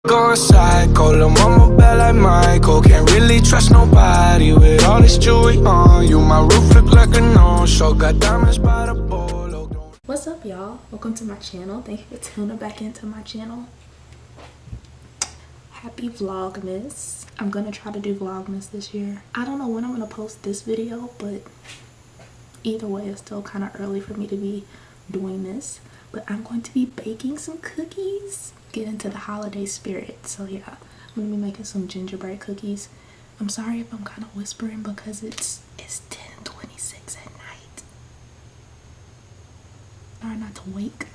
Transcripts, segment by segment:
Going psycho, lil' mama bad like Michael. Can't really trust nobody with all this jewelry on you. My roof look like a no-show, got diamonds by the bolo. What's up, y'all? Welcome to my channel. Thank you for tuning back into my channel. Happy Vlogmas. I'm gonna try to do Vlogmas this year. I don't know when I'm gonna post this video, but either way, it's still kind of early for me to be doing this. But I'm going to be baking some cookies. Get into the holiday spirit. So yeah, I'm gonna be making some gingerbread cookies. I'm sorry if I'm kind of whispering because it's 10:26 at night. Try not to wake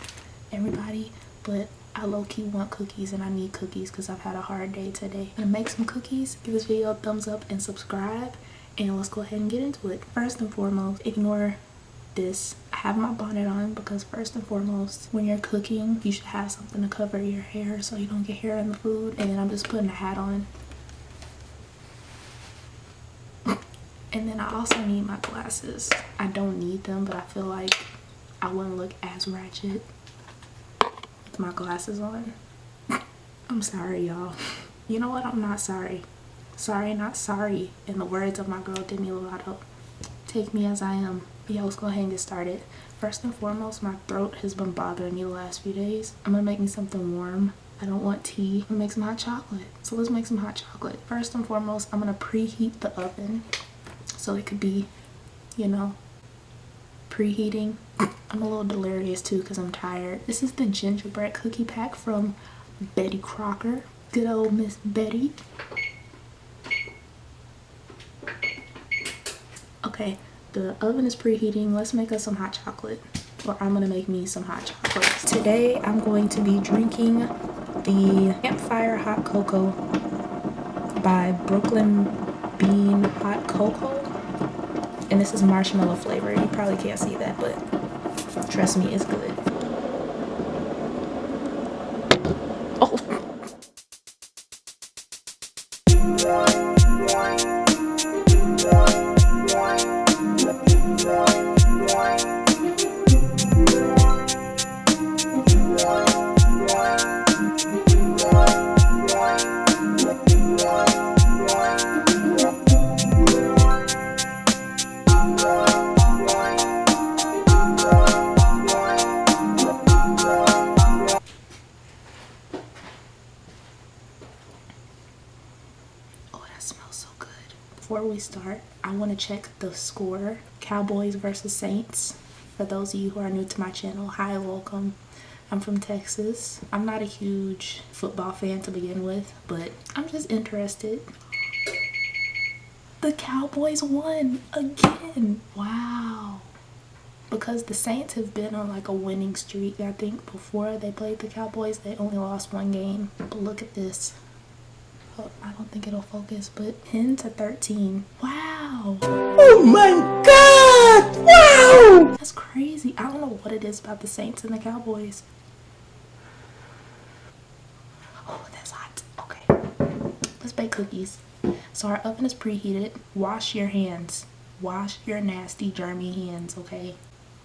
everybody, but I low-key want cookies and I need cookies because I've had a hard day today. I'm gonna make some cookies. Give this video a thumbs up and subscribe, and let's go ahead and get into it. First and foremost, ignore this. I have my bonnet on because first and foremost, when you're cooking, you should have something to cover your hair so you don't get hair in the food. And then I'm just putting a hat on. And then I also need my glasses. I don't need them, but I feel like I wouldn't look as ratchet with my glasses on. I'm sorry, y'all. You know what? I'm not sorry. Sorry, not sorry. In the words of my girl Demi Lovato, take me as I am. But yeah, let's go ahead and get started. First and foremost, my throat has been bothering me the last few days. I'm gonna make me something warm. I don't want tea. I'm gonna make some hot chocolate. So let's make some hot chocolate. First and foremost, I'm gonna preheat the oven so it could be, you know, preheating. I'm a little delirious too because I'm tired. This is the gingerbread cookie pack from Betty Crocker. Good old Miss Betty. Okay, the oven is preheating. Let's make us some hot chocolate. Or I'm gonna make me some hot chocolate. Today I'm going to be drinking the Campfire Hot Cocoa by Brooklyn Bean Hot Cocoa. And this is marshmallow flavor. You probably can't see that, but trust me, it's good. Oh. Smells so good. Before we start, I want to check the score. Cowboys versus Saints. For those of you who are new to my channel, hi, welcome. I'm from Texas. I'm not a huge football fan to begin with, but I'm just interested. The Cowboys won again. Wow. Because the Saints have been on like a winning streak. I think before they played the Cowboys, they only lost one game. But look at this. Oh, I don't think it'll focus, but 10-13. Wow. Oh my God! Wow! That's crazy. I don't know what it is about the Saints and the Cowboys. Oh, that's hot. Okay. Let's bake cookies. So our oven is preheated. Wash your hands. Wash your nasty, germy hands, okay?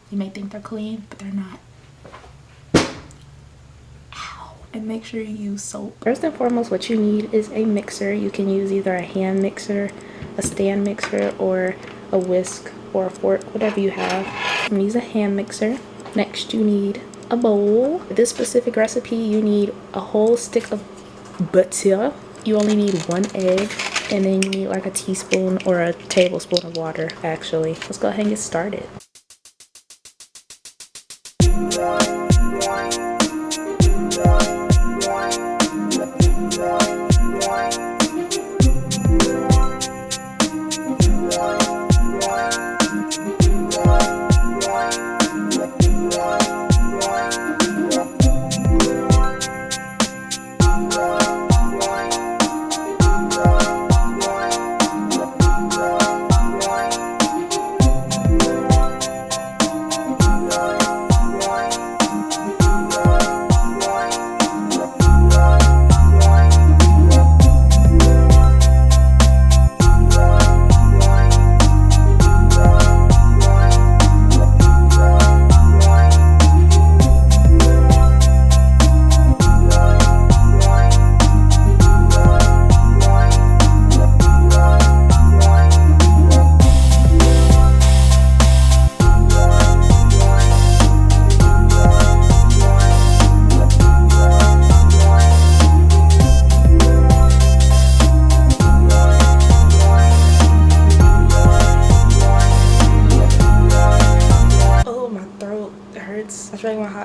You may think they're clean, but they're not. And make sure you use soap. First and foremost, what you need is a mixer. You can use either a hand mixer, a stand mixer, or a whisk or a fork, whatever you have. I'm gonna use a hand mixer. Next, you need a bowl. For this specific recipe, you need a whole stick of butter. You only need 1 egg, and then you need like a teaspoon or a tablespoon of water, actually. Let's go ahead and get started.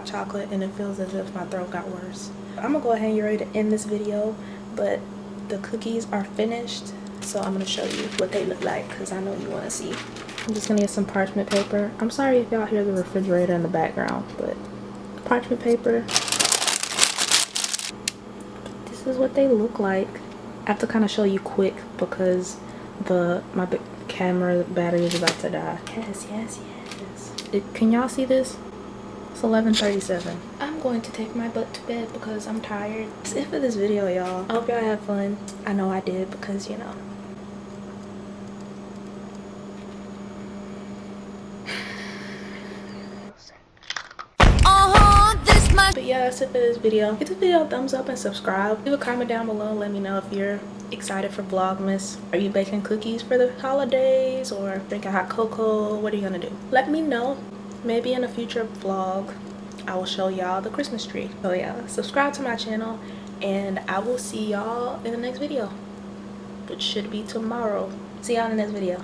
hot chocolate and it feels as if my throat got worse. I'm gonna go ahead and get ready to end this video, but the cookies are finished, so I'm gonna show you what they look like because I know you want to see. I'm just gonna get some parchment paper. I'm sorry if y'all hear the refrigerator in the background, but parchment paper. This is what they look like. I have to kind of show you quick because my camera battery is about to die. Yes. Can y'all see this? It's 11:37. I'm going to take my butt to bed because I'm tired. That's it for this video, y'all. I hope y'all had fun. I know I did because, you know. But yeah, that's it for this video. Give this video a thumbs up and subscribe. Leave a comment down below and let me know if you're excited for Vlogmas. Are you baking cookies for the holidays or drinking hot cocoa? What are you gonna do? Let me know. Maybe in a future vlog I will show y'all the Christmas tree. So yeah, subscribe to my channel and I will see y'all in the next video, which should be tomorrow. See y'all in the next video.